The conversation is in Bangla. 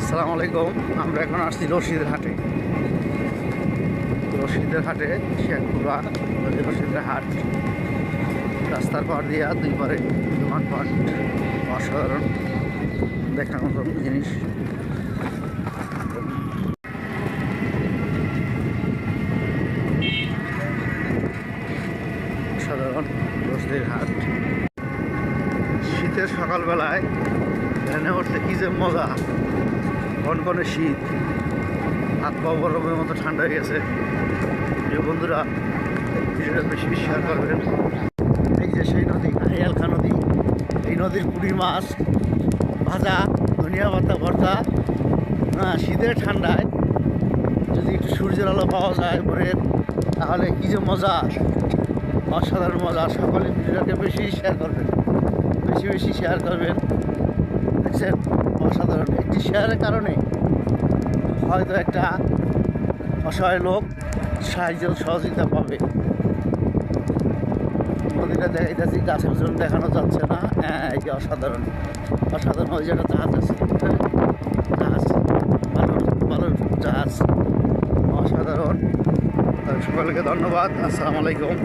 আসসালামু আলাইকুম। আমরা এখন আসছি রশিদের হাটে। শেখপুরা রশিদের হাট। রাস্তার পাড় দিয়া দুই পারে দোকানপাট, অসাধারণ দেখার মতন জিনিস। অসাধারণ রশিদের হাট। শীতের সকালবেলায় ট্রেনে উঠতে কী যে মজা! কনকনে শীত, হাত পা বরফের মতো ঠান্ডা হয়ে গেছে। প্রিয় বন্ধুরা, ভিডিওটা বেশি বেশি শেয়ার করবেন। এই যে সেই নদী, হাইয়ালখা নদী। এই নদীর পুঁটি মাছ ভাজা, ধনিয়া পাতা ভর্তা। শীতের ঠান্ডায় যদি একটু সূর্যের আলো পাওয়া যায় ভোরের, তাহলে কী যে মজা, অসাধারণ মজা। সকলে ভিডিওটাকে বেশি শেয়ার করবেন, বেশি বেশি শেয়ার করবেন। দেখছেন, অসাধারণ। একটি শেয়ারের কারণে হয়তো একটা অসহায় লোক সাহায্য সহযোগিতা পাবে। নদীটা দেখাইতেছি, গাছের জন্য দেখানো যাচ্ছে না। এই যে অসাধারণ অসাধারণ। ওই যেটা জাহাজ আছে, জাহাজ, বালুর জাহাজ, অসাধারণ। সকলকে ধন্যবাদ। আসসালামু আলাইকুম।